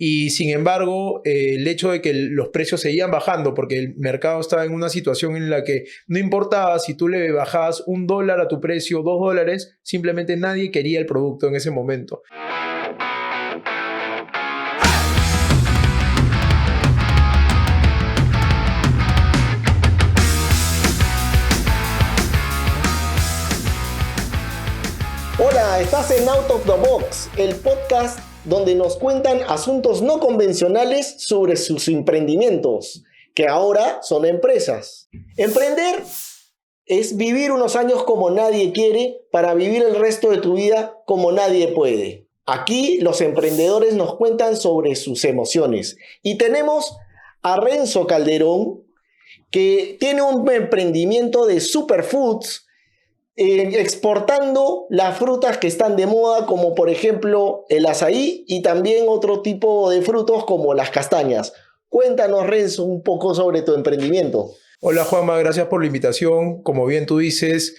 y sin embargo el hecho de que los precios seguían bajando porque el mercado estaba en una situación en la que no importaba si tú le bajabas $1 a tu precio, $2, simplemente nadie quería el producto en ese momento. Hola, estás en Out of the Box, el podcast donde nos cuentan asuntos no convencionales sobre sus emprendimientos, que ahora son empresas. Emprender es vivir unos años como nadie quiere para vivir el resto de tu vida como nadie puede. Aquí los emprendedores nos cuentan sobre sus emociones. Y tenemos a Renzo Calderón, que tiene un emprendimiento de superfoods, exportando las frutas que están de moda, como por ejemplo el azaí y también otro tipo de frutos como las castañas. Cuéntanos, Renzo, un poco sobre tu emprendimiento. Hola Juanma, gracias por la invitación. Como bien tú dices,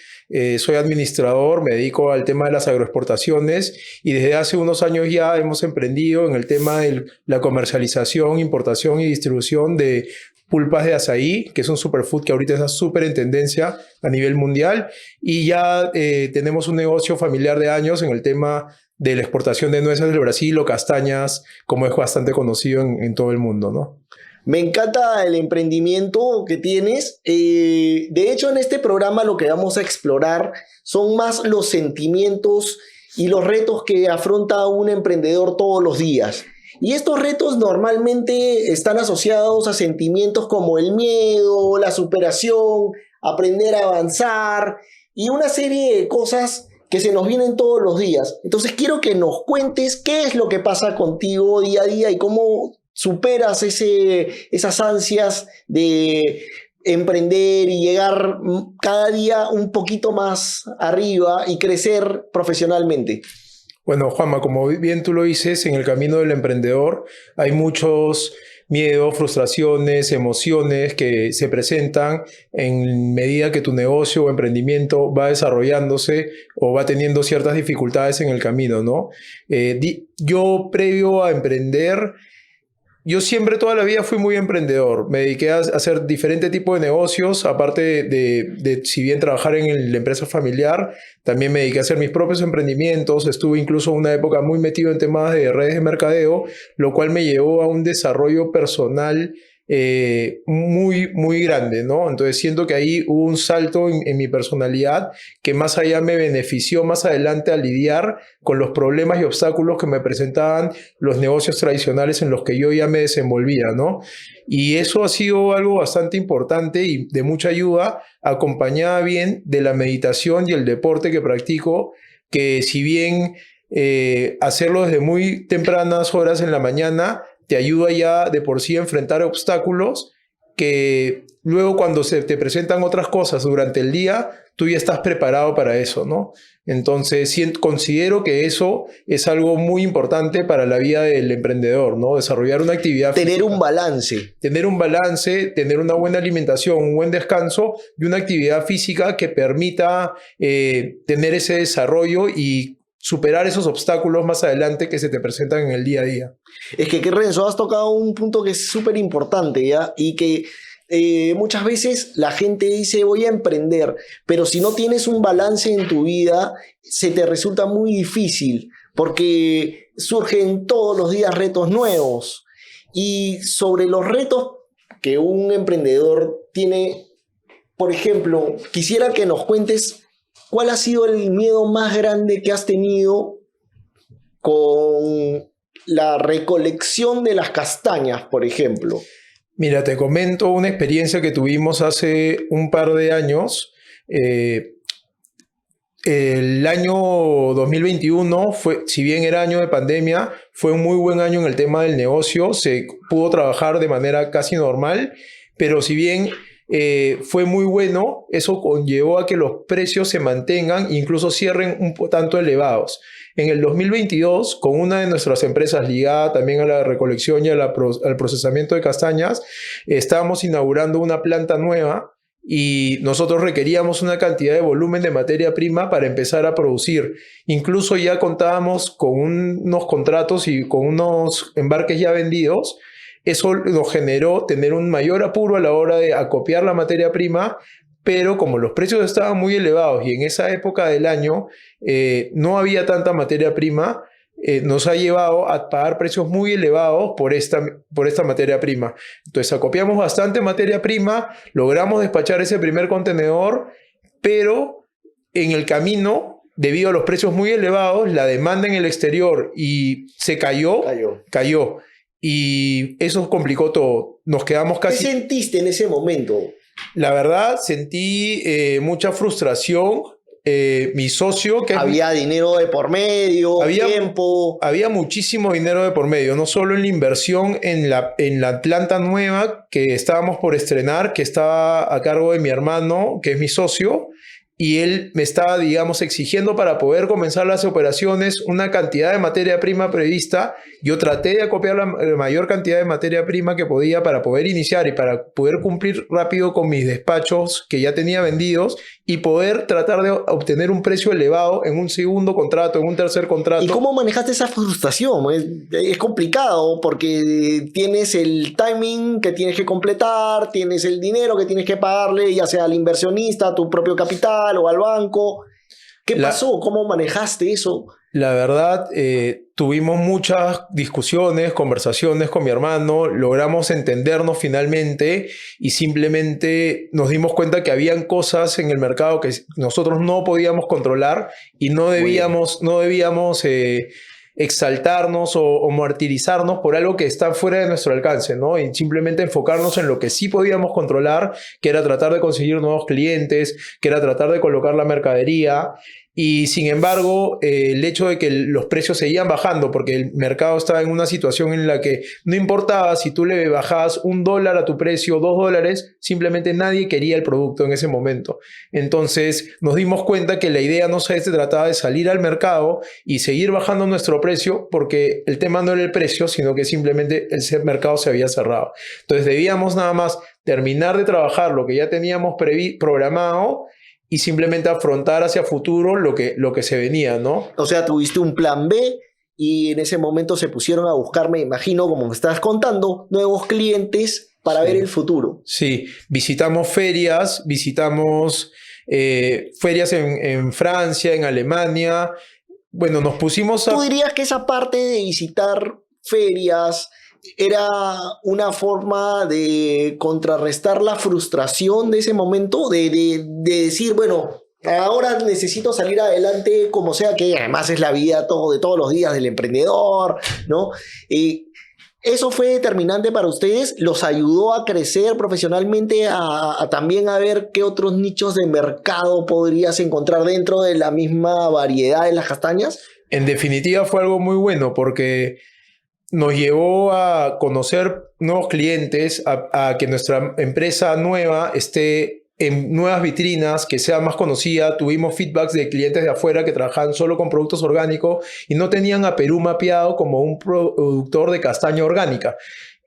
soy administrador, me dedico al tema de las agroexportaciones y desde hace unos años ya hemos emprendido en el tema de la comercialización, importación y distribución de pulpas de azaí, que es un superfood que ahorita está súper en tendencia a nivel mundial, y ya tenemos un negocio familiar de años en el tema de la exportación de nueces del Brasil o castañas, como es bastante conocido en todo el mundo, ¿no? Me encanta el emprendimiento que tienes. De hecho, en este programa lo que vamos a explorar son más los sentimientos y los retos que afronta un emprendedor todos los días. Y estos retos normalmente están asociados a sentimientos como el miedo, la superación, aprender a avanzar y una serie de cosas que se nos vienen todos los días. Entonces quiero que nos cuentes qué es lo que pasa contigo día a día y cómo superas esas ansias de emprender y llegar cada día un poquito más arriba y crecer profesionalmente. Bueno, Juanma, como bien tú lo dices, en el camino del emprendedor hay muchos miedos, frustraciones, emociones que se presentan en medida que tu negocio o emprendimiento va desarrollándose o va teniendo ciertas dificultades en el camino, ¿no? Yo, previo a emprender, yo siempre toda la vida fui muy emprendedor. Me dediqué a hacer diferentes tipos de negocios, aparte de si bien trabajar en la empresa familiar, también me dediqué a hacer mis propios emprendimientos. Estuve incluso una época muy metido en temas de redes de mercadeo, lo cual me llevó a un desarrollo personal muy grande, ¿no? Entonces siento que ahí hubo un salto en mi personalidad que más allá me benefició más adelante a lidiar con los problemas y obstáculos que me presentaban los negocios tradicionales en los que yo ya me desenvolvía, ¿no? Y eso ha sido algo bastante importante y de mucha ayuda, acompañada bien de la meditación y el deporte que practico, que si bien hacerlo desde muy tempranas horas en la mañana te ayuda ya de por sí a enfrentar obstáculos que luego cuando se te presentan otras cosas durante el día, tú ya estás preparado para eso, ¿no? Entonces, considero que eso es algo muy importante para la vida del emprendedor, ¿no? Desarrollar una actividad Tener física, un balance. tener un balance, tener una buena alimentación, un buen descanso y una actividad física que permita tener ese desarrollo y superar esos obstáculos más adelante que se te presentan en el día a día. Es que Renzo, has tocado un punto que es súper importante, ¿ya? Y que muchas veces la gente dice voy a emprender, pero si no tienes un balance en tu vida, se te resulta muy difícil, porque surgen todos los días retos nuevos. Y sobre los retos que un emprendedor tiene, por ejemplo, quisiera que nos cuentes ¿cuál ha sido el miedo más grande que has tenido con la recolección de las castañas, por ejemplo? Mira, te comento una experiencia que tuvimos hace un par de años. El año 2021 fue, si bien era año de pandemia, fue un muy buen año en el tema del negocio. Se pudo trabajar de manera casi normal, pero si bien fue muy bueno, eso conllevó a que los precios se mantengan, incluso cierren un tanto elevados. En el 2022, con una de nuestras empresas ligada también a la recolección y al procesamiento de castañas, estábamos inaugurando una planta nueva y nosotros requeríamos una cantidad de volumen de materia prima para empezar a producir. Incluso ya contábamos con unos contratos y con unos embarques ya vendidos. Eso nos generó tener un mayor apuro a la hora de acopiar la materia prima, pero como los precios estaban muy elevados y en esa época del año no había tanta materia prima, nos ha llevado a pagar precios muy elevados por esta materia prima. Entonces acopiamos bastante materia prima, logramos despachar ese primer contenedor, pero en el camino, debido a los precios muy elevados, la demanda en el exterior y se cayó. Y eso complicó todo. Nos quedamos casi... ¿Qué sentiste en ese momento? La verdad, sentí mucha frustración. Mi socio... Había dinero de por medio, tiempo... Había muchísimo dinero de por medio, no solo en la inversión en la planta nueva que estábamos por estrenar, que estaba a cargo de mi hermano, que es mi socio, y él me estaba, digamos, exigiendo para poder comenzar las operaciones una cantidad de materia prima prevista. Yo traté de acopiar la mayor cantidad de materia prima que podía para poder iniciar y para poder cumplir rápido con mis despachos que ya tenía vendidos y poder tratar de obtener un precio elevado en un segundo contrato, en un tercer contrato. ¿Y cómo manejaste esa frustración? Es complicado porque tienes el timing que tienes que completar, tienes el dinero que tienes que pagarle, ya sea al inversionista, a tu propio capital o al banco. ¿Qué pasó? ¿Cómo manejaste eso? La verdad, tuvimos muchas discusiones, conversaciones con mi hermano, logramos entendernos finalmente y simplemente nos dimos cuenta que habían cosas en el mercado que nosotros no podíamos controlar y no debíamos exaltarnos o martirizarnos por algo que está fuera de nuestro alcance, ¿no? Y simplemente enfocarnos en lo que sí podíamos controlar, que era tratar de conseguir nuevos clientes, que era tratar de colocar la mercadería. Y sin embargo, el hecho de que los precios seguían bajando, porque el mercado estaba en una situación en la que no importaba si tú le bajabas $1 a tu precio, $2, simplemente nadie quería el producto en ese momento. Entonces nos dimos cuenta que la idea no se trataba de salir al mercado y seguir bajando nuestro precio, porque el tema no era el precio, sino que simplemente el mercado se había cerrado. Entonces debíamos nada más terminar de trabajar lo que ya teníamos programado y simplemente afrontar hacia futuro lo que se venía, ¿no? O sea, tuviste un plan B y en ese momento se pusieron a buscar, me imagino, como me estás contando, nuevos clientes para ver el futuro. Sí, visitamos ferias, ferias en Francia, en Alemania. Bueno, nos pusimos a... ¿Tú dirías que esa parte de visitar ferias era una forma de contrarrestar la frustración de ese momento, de decir, bueno, ahora necesito salir adelante como sea, que además es la vida de todos los días del emprendedor, ¿no? ¿Eso fue determinante para ustedes? ¿Los ayudó a crecer profesionalmente, también a ver qué otros nichos de mercado podrías encontrar dentro de la misma variedad de las castañas? En definitiva fue algo muy bueno porque nos llevó a conocer nuevos clientes, a que nuestra empresa nueva esté en nuevas vitrinas, que sea más conocida. Tuvimos feedbacks de clientes de afuera que trabajaban solo con productos orgánicos y no tenían a Perú mapeado como un productor de castaña orgánica.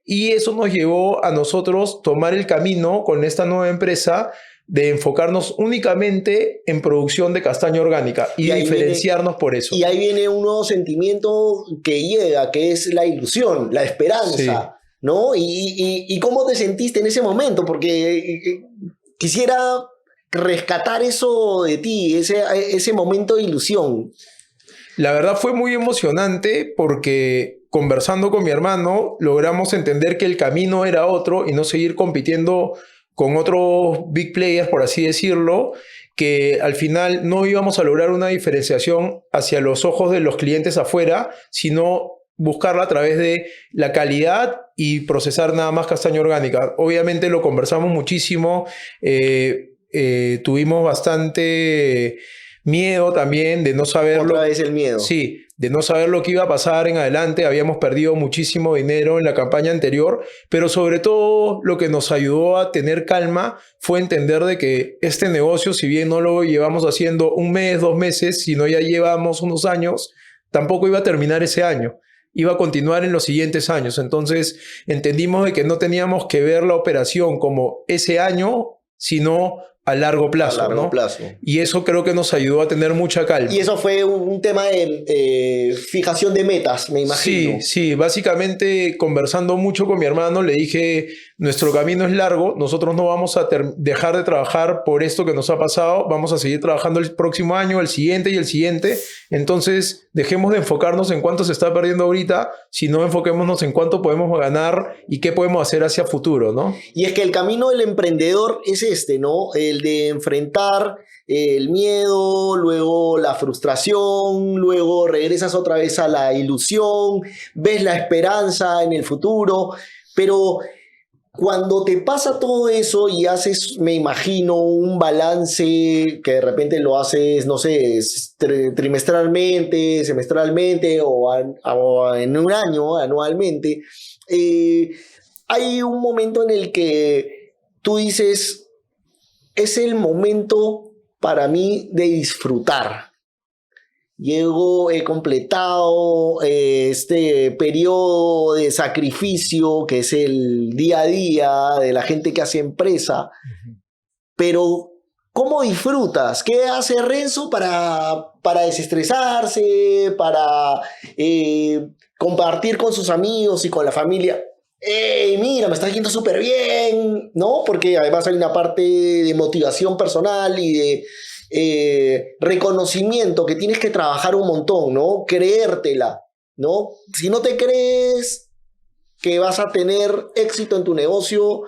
Y eso nos llevó a nosotros tomar el camino con esta nueva empresa de enfocarnos únicamente en producción de castaña orgánica y diferenciarnos por eso. Y ahí viene un nuevo sentimiento que llega, que es la ilusión, la esperanza, sí, ¿no? ¿Y cómo te sentiste en ese momento? Porque quisiera rescatar eso de ti, ese momento de ilusión. La verdad fue muy emocionante porque conversando con mi hermano logramos entender que el camino era otro y no seguir compitiendo con otros big players, por así decirlo, que al final no íbamos a lograr una diferenciación hacia los ojos de los clientes afuera, sino buscarla a través de la calidad y procesar nada más castaña orgánica. Obviamente lo conversamos muchísimo, tuvimos bastante miedo también de no saber... Otra vez el miedo. Sí, de no saber lo que iba a pasar en adelante. Habíamos perdido muchísimo dinero en la campaña anterior, pero sobre todo lo que nos ayudó a tener calma fue entender de que este negocio, si bien no lo llevamos haciendo un mes, 2 meses, sino ya llevamos unos años, tampoco iba a terminar ese año. Iba a continuar en los siguientes años. Entonces entendimos de que no teníamos que ver la operación como ese año, sino a largo plazo, A largo ¿no? plazo. Y eso creo que nos ayudó a tener mucha calma. Y eso fue un tema de fijación de metas, me imagino. Sí, básicamente conversando mucho con mi hermano le dije, nuestro camino es largo, nosotros no vamos a dejar de trabajar por esto que nos ha pasado, vamos a seguir trabajando el próximo año, el siguiente y el siguiente, entonces dejemos de enfocarnos en cuánto se está perdiendo ahorita, sino enfoquémonos en cuánto podemos ganar y qué podemos hacer hacia futuro, ¿no? Y es que el camino del emprendedor es este, ¿no? El de enfrentar el miedo, luego la frustración, luego regresas otra vez a la ilusión, ves la esperanza en el futuro, pero cuando te pasa todo eso y haces, me imagino, un balance que de repente lo haces, no sé, trimestralmente, semestralmente o en un año, anualmente, hay un momento en el que tú dices, es el momento para mí de disfrutar. He completado este periodo de sacrificio que es el día a día de la gente que hace empresa, pero ¿cómo disfrutas? ¿Qué hace Renzo para desestresarse, para compartir con sus amigos y con la familia? ¡Ey, mira, me está yendo súper bien! ¿No? Porque además hay una parte de motivación personal y de reconocimiento que tienes que trabajar un montón, ¿no? Creértela, ¿no? Si no te crees que vas a tener éxito en tu negocio,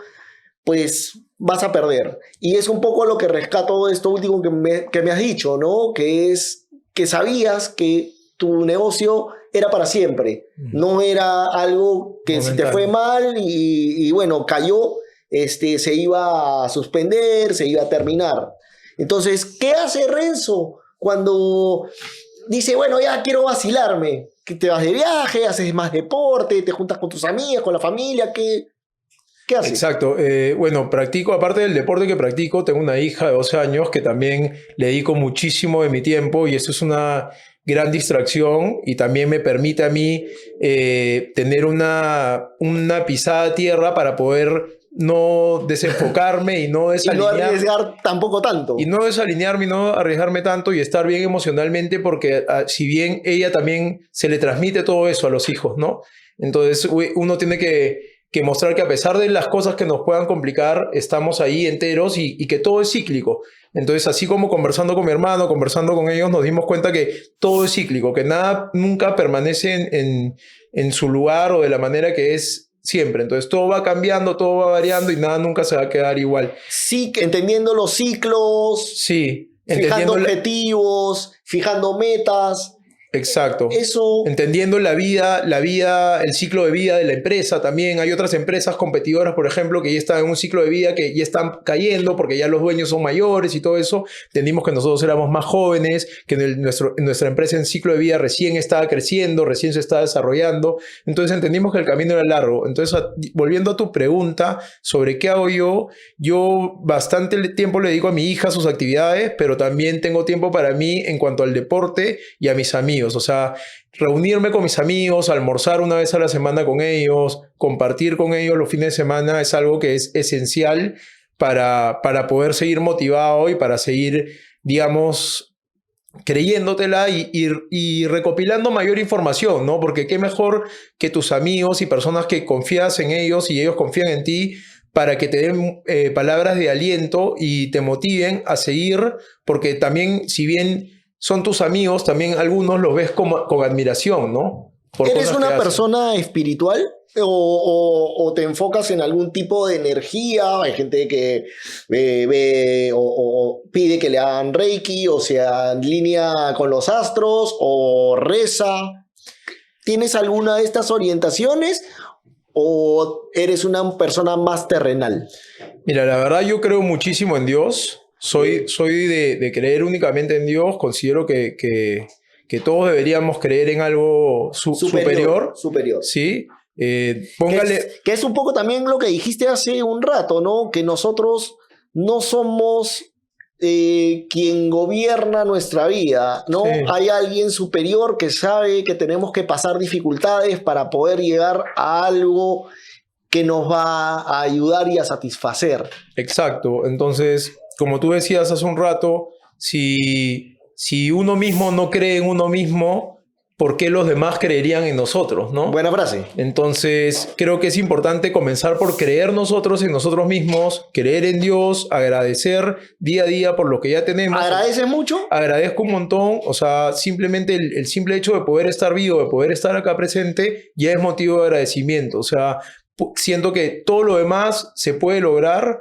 pues vas a perder. Y es un poco lo que rescato de esto último que me has dicho, ¿no? Que es que sabías que tu negocio era para siempre, no era algo que si te fue mal y bueno, cayó, se iba a suspender, se iba a terminar. Entonces, ¿qué hace Renzo cuando dice, bueno, ya quiero vacilarme? Que te vas de viaje, haces más deporte, te juntas con tus amigas, con la familia, ¿qué haces? Exacto. Bueno, practico, aparte del deporte que practico, tengo una hija de 12 años que también le dedico muchísimo de mi tiempo y eso es una gran distracción y también me permite a mí tener una pisada a tierra para poder no desenfocarme y no desalinearme. Y no arriesgar tampoco tanto. Y no desalinearme y no arriesgarme tanto y estar bien emocionalmente porque si bien ella también se le transmite todo eso a los hijos, ¿no? Entonces uno tiene que mostrar que a pesar de las cosas que nos puedan complicar, estamos ahí enteros y que todo es cíclico. Entonces, así como conversando con mi hermano, conversando con ellos, nos dimos cuenta que todo es cíclico, que nada nunca permanece en su lugar o de la manera que es siempre. Entonces, todo va cambiando, todo va variando y nada nunca se va a quedar igual. Sí, entendiendo los ciclos, sí, fijando objetivos, fijando metas. Exacto. Eso... Entendiendo la vida, el ciclo de vida de la empresa también. Hay otras empresas competidoras, por ejemplo, que ya están en un ciclo de vida que ya están cayendo porque ya los dueños son mayores y todo eso. Entendimos que nosotros éramos más jóvenes, que nuestra empresa en ciclo de vida recién estaba creciendo, recién se estaba desarrollando. Entonces entendimos que el camino era largo. Entonces, volviendo a tu pregunta sobre qué hago yo bastante tiempo le dedico a mi hija, a sus actividades, pero también tengo tiempo para mí en cuanto al deporte y a mis amigos. O sea, reunirme con mis amigos, almorzar una vez a la semana con ellos, compartir con ellos los fines de semana es algo que es esencial para poder seguir motivado y para seguir, digamos, creyéndotela y recopilando mayor información, ¿no? Porque qué mejor que tus amigos y personas que confías en ellos y ellos confían en ti para que te den palabras de aliento y te motiven a seguir, porque también, si bien son tus amigos, también algunos los ves con admiración, ¿no? ¿Eres una persona espiritual? ¿O te enfocas en algún tipo de energía? Hay gente que ve o pide que le hagan Reiki, o sea, en línea con los astros, o reza. ¿Tienes alguna de estas orientaciones? ¿O eres una persona más terrenal? Mira, la verdad yo creo muchísimo en Dios. Soy de creer únicamente en Dios. Considero que todos deberíamos creer en algo superior. Sí. Póngale... Que es un poco también lo que dijiste hace un rato, ¿no? Que nosotros no somos quien gobierna nuestra vida, ¿no? Sí. Hay alguien superior que sabe que tenemos que pasar dificultades para poder llegar a algo que nos va a ayudar y a satisfacer. Exacto. Entonces, como tú decías hace un rato, si uno mismo no cree en uno mismo, ¿por qué los demás creerían en nosotros, no? Buena frase. Entonces, creo que es importante comenzar por creer nosotros en nosotros mismos, creer en Dios, agradecer día a día por lo que ya tenemos. ¿Agradeces mucho? Agradezco un montón, o sea, simplemente el simple hecho de poder estar vivo, de poder estar acá presente, ya es motivo de agradecimiento. O sea, siento que todo lo demás se puede lograr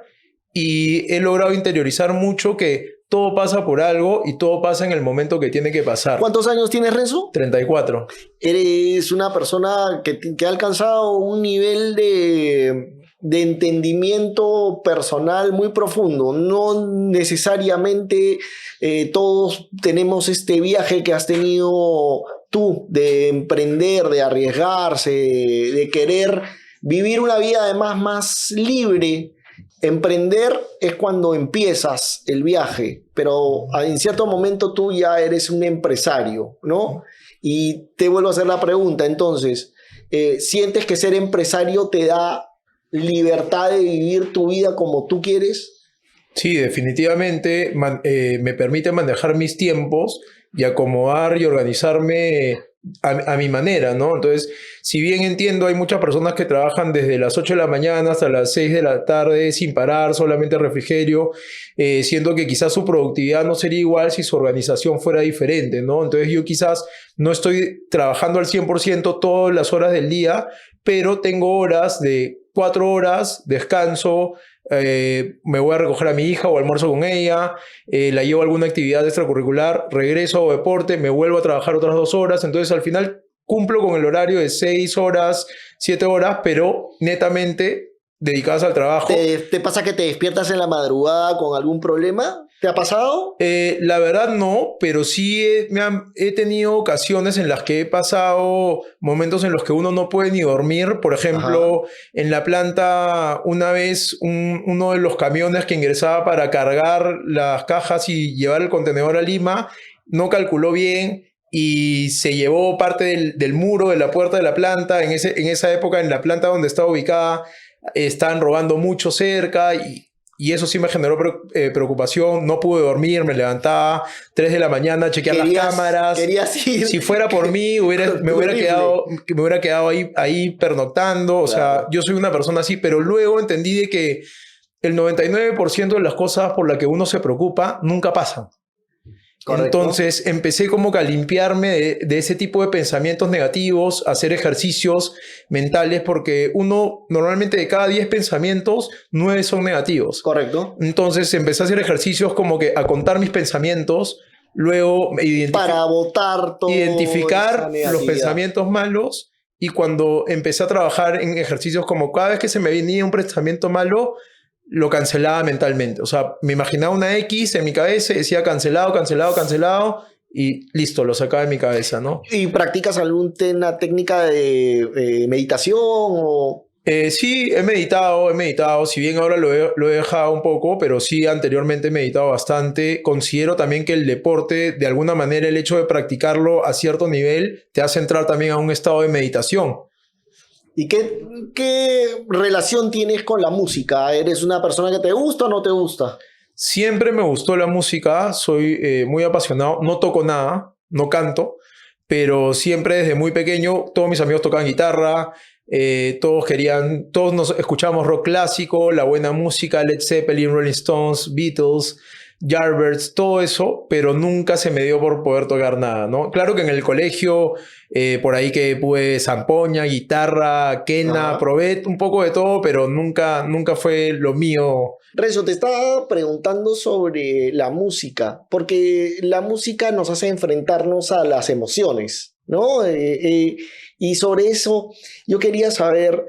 y he logrado interiorizar mucho que todo pasa por algo y todo pasa en el momento que tiene que pasar. ¿Cuántos años tienes, Renzo? 34. Eres una persona que ha alcanzado un nivel de entendimiento personal muy profundo. No necesariamente todos tenemos este viaje que has tenido tú, de emprender, de arriesgarse, de querer vivir una vida además más libre. Emprender es cuando empiezas el viaje, pero en cierto momento tú ya eres un empresario, ¿no? Y te vuelvo a hacer la pregunta, entonces, ¿sientes que ser empresario te da libertad de vivir tu vida como tú quieres? Sí, definitivamente me permite manejar mis tiempos y acomodar y organizarme a mi manera, ¿no? Entonces, si bien entiendo, hay muchas personas que trabajan desde las 8 de la mañana hasta las 6 de la tarde sin parar, solamente refrigerio, siento que quizás su productividad no sería igual si su organización fuera diferente, ¿no? Entonces yo quizás no estoy trabajando al 100% todas las horas del día, pero tengo horas de 4 horas, descanso, me voy a recoger a mi hija o almuerzo con ella, la llevo a alguna actividad extracurricular, regreso a deporte, me vuelvo a trabajar otras 2 horas, entonces al final cumplo con el horario de 6 horas, 7 horas, pero netamente dedicadas al trabajo. ¿Te pasa que te despiertas en la madrugada con algún problema? ¿Te ha pasado? La verdad no, pero sí he tenido ocasiones en las que he pasado momentos en los que uno no puede ni dormir. Por ejemplo, en la planta, una vez uno de los camiones que ingresaba para cargar las cajas y llevar el contenedor a Lima no calculó bien y se llevó parte del muro de la puerta de la planta. En esa época, en la planta donde estaba ubicada, estaban robando mucho cerca y eso sí me generó preocupación. No pude dormir, me levantaba 3 de la mañana a chequear las cámaras. Querías ir. Si fuera por mí, me hubiera quedado ahí pernoctando. O sea, yo soy una persona así, pero luego entendí de que el 99% de las cosas por las que uno se preocupa nunca pasan. Correcto. Entonces empecé como que a limpiarme de ese tipo de pensamientos negativos, a hacer ejercicios mentales, porque uno normalmente de cada 10 pensamientos, 9 son negativos. Correcto. Entonces empecé a hacer ejercicios como que a contar mis pensamientos, luego para botar todo, identificar los pensamientos malos, y cuando empecé a trabajar en ejercicios como cada vez que se me venía un pensamiento malo, lo cancelaba mentalmente. O sea, me imaginaba una X en mi cabeza y decía cancelado, cancelado, cancelado y listo, lo sacaba de mi cabeza, ¿no? ¿Y practicas alguna técnica de meditación o...? Sí, he meditado, si bien ahora lo he dejado un poco, pero sí anteriormente he meditado bastante. Considero también que el deporte, de alguna manera, el hecho de practicarlo a cierto nivel, te hace entrar también a un estado de meditación. ¿Y qué relación tienes con la música? ¿Eres una persona que te gusta o no te gusta? Siempre me gustó la música, soy muy apasionado, no toco nada, no canto, pero siempre desde muy pequeño todos mis amigos tocaban guitarra, todos nos escuchábamos rock clásico, la buena música, Led Zeppelin, Rolling Stones, Beatles, Yardbirds, todo eso, pero nunca se me dio por poder tocar nada, ¿no? Claro que en el colegio, por ahí que pude zampoña, guitarra, quena, probé un poco de todo, pero nunca fue lo mío. Renzo, te estaba preguntando sobre la música, porque la música nos hace enfrentarnos a las emociones, ¿no? Y sobre eso yo quería saber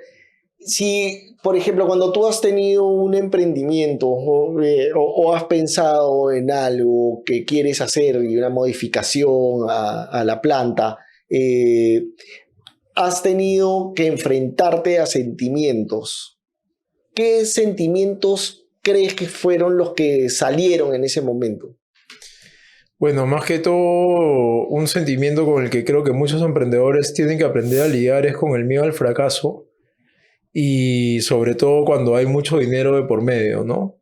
si, por ejemplo, cuando tú has tenido un emprendimiento o has pensado en algo que quieres hacer y una modificación a la planta, has tenido que enfrentarte a sentimientos. ¿Qué sentimientos crees que fueron los que salieron en ese momento? Bueno, más que todo, un sentimiento con el que creo que muchos emprendedores tienen que aprender a lidiar es con el miedo al fracaso. y sobre todo cuando hay mucho dinero de por medio, ¿no?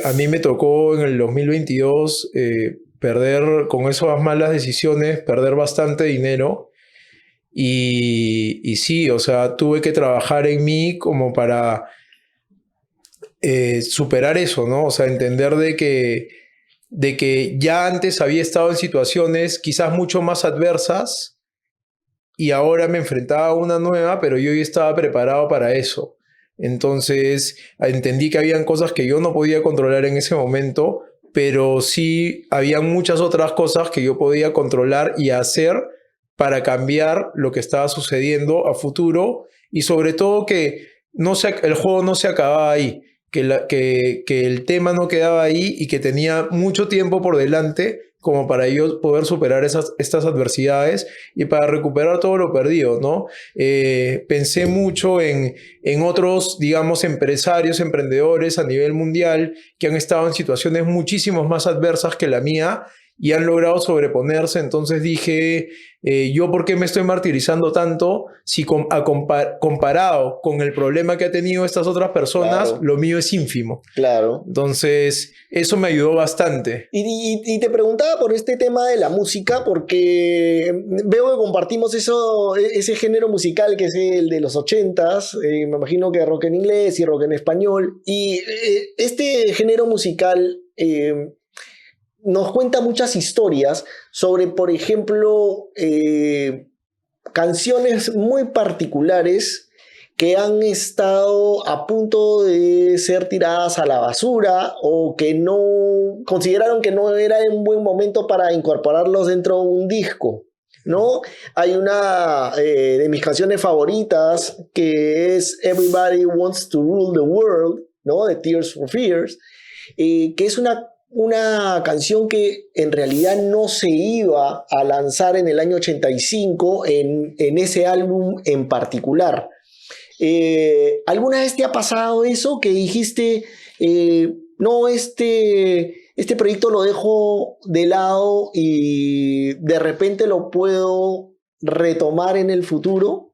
A mí me tocó en el 2022 perder, con esas malas decisiones, perder bastante dinero y sí, o sea, tuve que trabajar en mí como para superar eso, ¿no? O sea, entender de que ya antes había estado en situaciones quizás mucho más adversas y ahora me enfrentaba a una nueva, pero yo ya estaba preparado para eso. Entonces entendí que habían cosas que yo no podía controlar en ese momento, pero sí había muchas otras cosas que yo podía controlar y hacer para cambiar lo que estaba sucediendo a futuro y sobre todo que el juego no se acababa ahí, que el tema no quedaba ahí y que tenía mucho tiempo por delante como para yo poder superar estas adversidades y para recuperar todo lo perdido, ¿no? Pensé mucho en otros, digamos, empresarios, emprendedores a nivel mundial que han estado en situaciones muchísimo más adversas que la mía y han logrado sobreponerse. Entonces dije, ¿yo por qué me estoy martirizando tanto si comparado con el problema que ha tenido estas otras personas, Claro, lo mío es ínfimo? claro. Entonces, eso me ayudó bastante. Y te preguntaba por este tema de la música, porque veo que compartimos ese género musical que es el de los ochentas, me imagino que rock en inglés y rock en español, y este género musical nos cuenta muchas historias sobre, por ejemplo, canciones muy particulares que han estado a punto de ser tiradas a la basura o que no consideraron que no era un buen momento para incorporarlos dentro de un disco, ¿no? Hay una de mis canciones favoritas que es Everybody Wants to Rule the World, ¿no? De Tears for Fears, que es una canción que en realidad no se iba a lanzar en el año 85 en ese álbum en particular. ¿Alguna vez te ha pasado eso que dijiste, no, este proyecto lo dejo de lado y de repente lo puedo retomar en el futuro?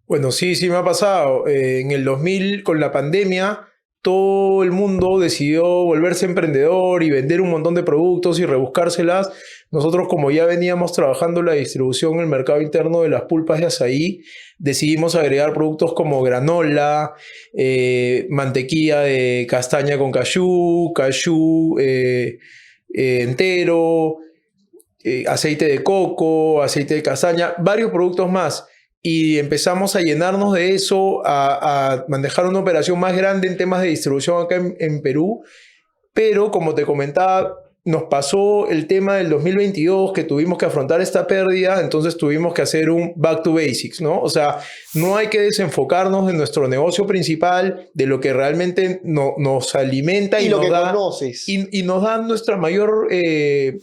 Bueno, sí, sí me ha pasado. En el 2000, con la pandemia, todo el mundo decidió volverse emprendedor y vender un montón de productos y rebuscárselas. Nosotros, como ya veníamos trabajando la distribución en el mercado interno de las pulpas de azaí, decidimos agregar productos como granola, mantequilla de castaña con cayú entero, aceite de coco, aceite de castaña, varios productos más. Y empezamos a llenarnos de eso, a manejar una operación más grande en temas de distribución acá en Perú. Pero como te comentaba, nos pasó el tema del 2022 que tuvimos que afrontar esta pérdida, entonces tuvimos que hacer un back to basics, ¿no? O sea, no hay que desenfocarnos de nuestro negocio principal, de lo que realmente nos alimenta Y y lo nos que da conoces. y nos da nuestra mayor,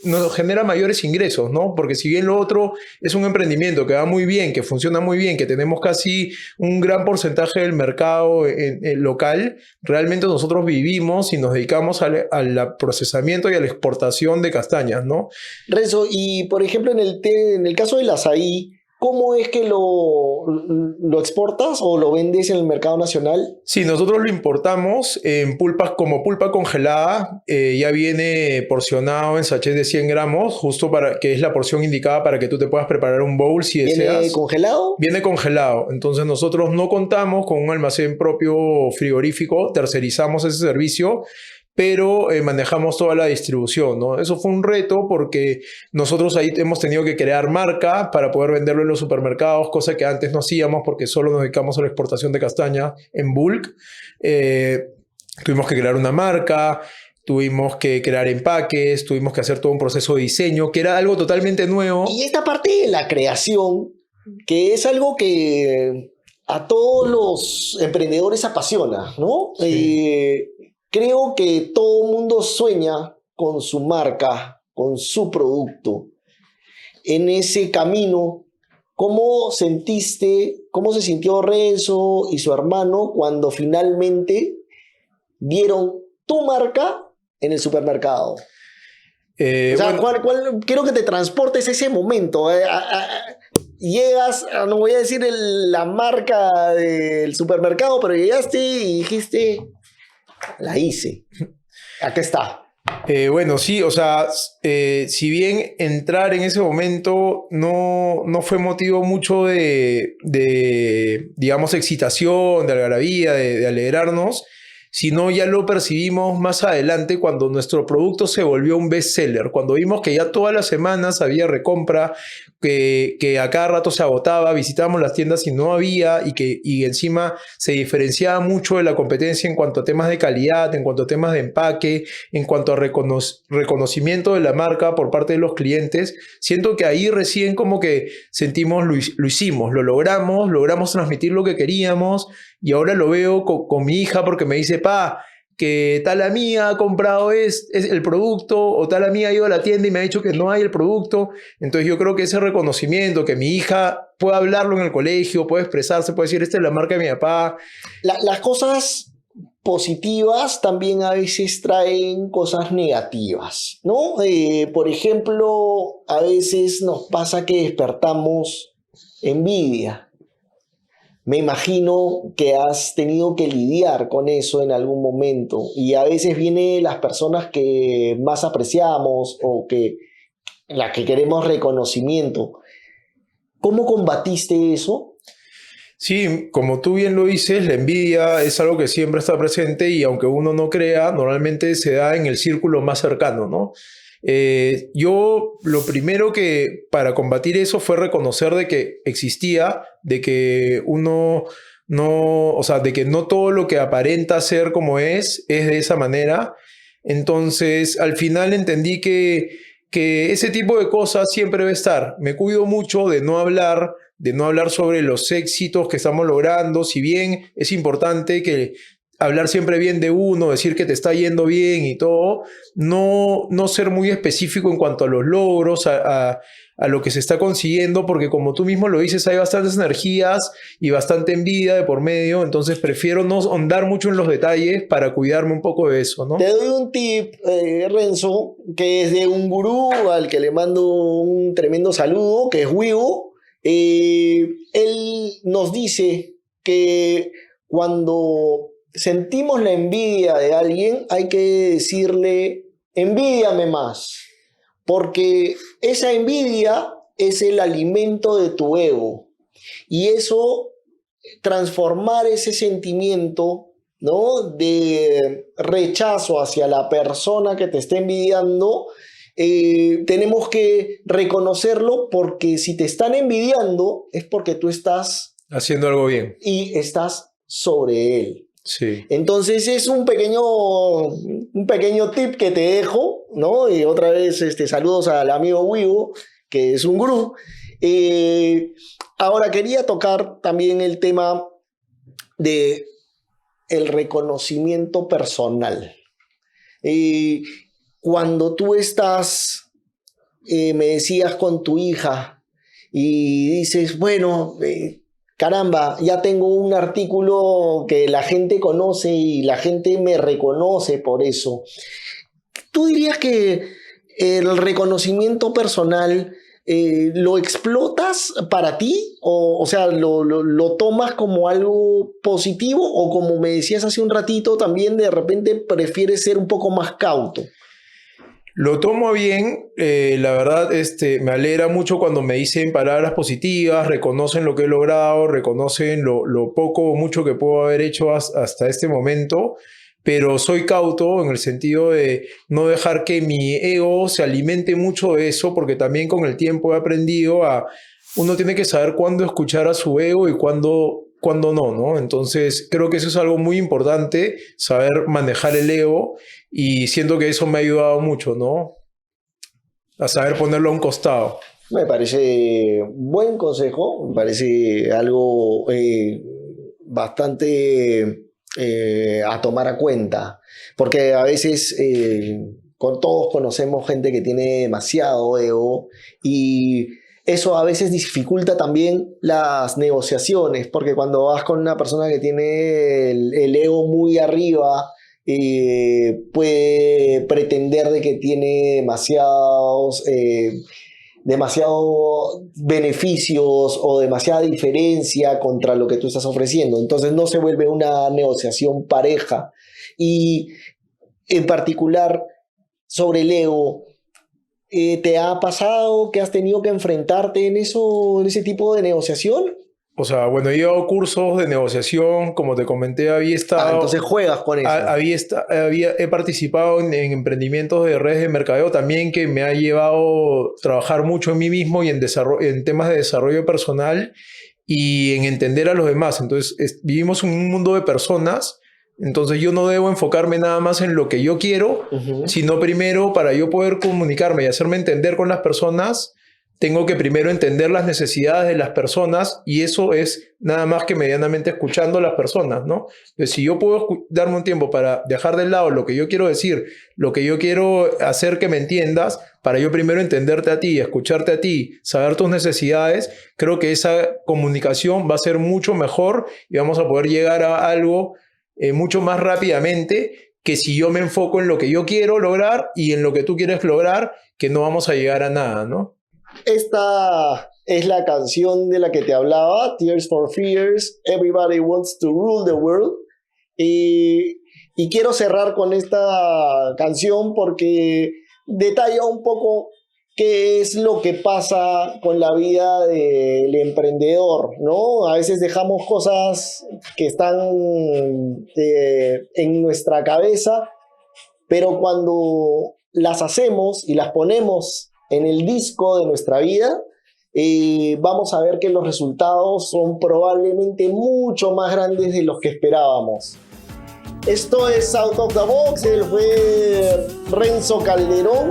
nos genera mayores ingresos, ¿no? Porque si bien lo otro es un emprendimiento que va muy bien, que funciona muy bien, que tenemos casi un gran porcentaje del mercado en local, realmente nosotros vivimos y nos dedicamos al procesamiento y a la exportación de castañas, ¿no? Renzo, y por ejemplo, en el caso del azaí, ¿cómo es que lo exportas o lo vendes en el mercado nacional? Sí, nosotros lo importamos en pulpas como pulpa congelada, ya viene porcionado en sachet de 100 gramos, justo para que es la porción indicada para que tú te puedas preparar un bowl si ¿Viene deseas. congelado? Viene congelado, entonces nosotros no contamos con un almacén propio frigorífico, tercerizamos ese servicio, pero manejamos toda la distribución, ¿no? Eso fue un reto porque nosotros ahí hemos tenido que crear marca para poder venderlo en los supermercados, cosa que antes no hacíamos porque solo nos dedicamos a la exportación de castaña en bulk. Tuvimos que crear una marca, tuvimos que crear empaques, tuvimos que hacer todo un proceso de diseño, que era algo totalmente nuevo. Y esta parte de la creación, que es algo que a todos los emprendedores apasiona, ¿no? Sí. Creo que todo mundo sueña con su marca, con su producto. En ese camino, ¿cómo sentiste, cómo se sintió Renzo y su hermano cuando finalmente vieron tu marca en el supermercado? O sea, Bueno, quiero que te transportes ese momento. llegas, no voy a decir la marca del supermercado, pero llegaste y dijiste, la hice. Acá está. Bueno, sí, o sea, si bien entrar en ese momento no fue motivo mucho digamos, excitación, de algarabía, de alegrarnos, sino ya lo percibimos más adelante cuando nuestro producto se volvió un bestseller, cuando vimos que ya todas las semanas había recompra, que a cada rato se agotaba, visitábamos las tiendas y no había, y encima se diferenciaba mucho de la competencia en cuanto a temas de calidad, en cuanto a temas de empaque, en cuanto a reconocimiento de la marca por parte de los clientes. Siento que ahí recién como que sentimos lo hicimos, lo logramos transmitir lo que queríamos, y ahora lo veo con mi hija porque me dice, pa, que tal amiga ha comprado es el producto, o tal amiga ha ido a la tienda y me ha dicho que no hay el producto. Entonces yo creo que ese reconocimiento, que mi hija pueda hablarlo en el colegio, puede expresarse, puede decir, esta es la marca de mi papá. Las cosas positivas también a veces traen cosas negativas, ¿no? Por ejemplo, a veces nos pasa que despertamos envidia. Me imagino que has tenido que lidiar con eso en algún momento y a veces vienen las personas que más apreciamos o que las que queremos reconocimiento. ¿Cómo combatiste eso? Sí, como tú bien lo dices, la envidia es algo que siempre está presente y aunque uno no crea, normalmente se da en el círculo más cercano, ¿no? Yo lo primero que para combatir eso fue reconocer de que existía, de que uno no, o sea, de que no todo lo que aparenta ser como es de esa manera. Entonces, al final entendí que ese tipo de cosas siempre va a estar. Me cuido mucho de no hablar sobre los éxitos que estamos logrando, si bien es importante que hablar siempre bien de uno, decir que te está yendo bien y todo, no ser muy específico en cuanto a los logros, a lo que se está consiguiendo, porque como tú mismo lo dices, hay bastantes energías y bastante envidia de por medio, entonces prefiero no ahondar mucho en los detalles para cuidarme un poco de eso, Te ¿no? doy un tip, Renzo, que es de un gurú al que le mando un tremendo saludo, que es Wigo. Él nos dice que cuando sentimos la envidia de alguien, hay que decirle, envídiame más, porque esa envidia es el alimento de tu ego. Y eso, transformar ese sentimiento, ¿no?, de rechazo hacia la persona que te está envidiando, tenemos que reconocerlo porque si te están envidiando es porque tú estás Haciendo algo bien. y estás sobre él. Sí. Entonces es un pequeño tip que te dejo, ¿no? Y otra vez saludos al amigo Wigo, que es un gurú. Ahora quería tocar también el tema de el reconocimiento personal. Cuando tú estás, me decías, con tu hija y dices, bueno, caramba, ya tengo un artículo que la gente conoce y la gente me reconoce por eso. ¿Tú dirías que el reconocimiento personal lo explotas para ti? O sea, ¿lo tomas como algo positivo o, como me decías hace un ratito, también de repente prefieres ser un poco más cauto? Lo tomo bien, la verdad, me alegra mucho cuando me dicen palabras positivas, reconocen lo que he logrado, reconocen lo poco o mucho que puedo haber hecho hasta este momento, pero soy cauto en el sentido de no dejar que mi ego se alimente mucho de eso, porque también con el tiempo he aprendido uno tiene que saber cuándo escuchar a su ego y cuándo no, ¿no? Entonces creo que eso es algo muy importante, saber manejar el ego, y siento que eso me ha ayudado mucho, ¿no? A saber ponerlo a un costado. Me parece buen consejo, me parece algo bastante a tomar a cuenta, porque a veces con todos conocemos gente que tiene demasiado ego y eso a veces dificulta también las negociaciones, porque cuando vas con una persona que tiene el ego muy arriba, puede pretender de que tiene demasiado beneficios o demasiada diferencia contra lo que tú estás ofreciendo. Entonces no se vuelve una negociación pareja. Y en particular sobre el ego, ¿te ha pasado que has tenido que enfrentarte en ese tipo de negociación? O sea, bueno, yo hago cursos de negociación, como te comenté, había estado... entonces juegas con eso. He participado en emprendimientos de redes de mercadeo también que me ha llevado a trabajar mucho en mí mismo y en temas de desarrollo personal y en entender a los demás. Entonces, vivimos en un mundo de personas, entonces yo no debo enfocarme nada más en lo que yo quiero, sino primero para yo poder comunicarme y hacerme entender con las personas, tengo que primero entender las necesidades de las personas y eso es nada más que medianamente escuchando a las personas, ¿no? Entonces, si yo puedo darme un tiempo para dejar de lado lo que yo quiero decir, lo que yo quiero hacer que me entiendas, para yo primero entenderte a ti, escucharte a ti, saber tus necesidades, creo que esa comunicación va a ser mucho mejor y vamos a poder llegar a algo mucho más rápidamente que si yo me enfoco en lo que yo quiero lograr y en lo que tú quieres lograr, que no vamos a llegar a nada, ¿no? Esta es la canción de la que te hablaba, Tears for Fears, Everybody Wants to Rule the World. Y quiero cerrar con esta canción porque detalla un poco qué es lo que pasa con la vida del emprendedor, ¿no? A veces dejamos cosas que están en nuestra cabeza, pero cuando las hacemos y las ponemos en el disco de nuestra vida, vamos a ver que los resultados son probablemente mucho más grandes de los que esperábamos. Esto es Out of the Box, él fue Renzo Calderón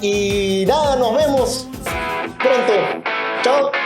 y nada, nos vemos pronto. Chao.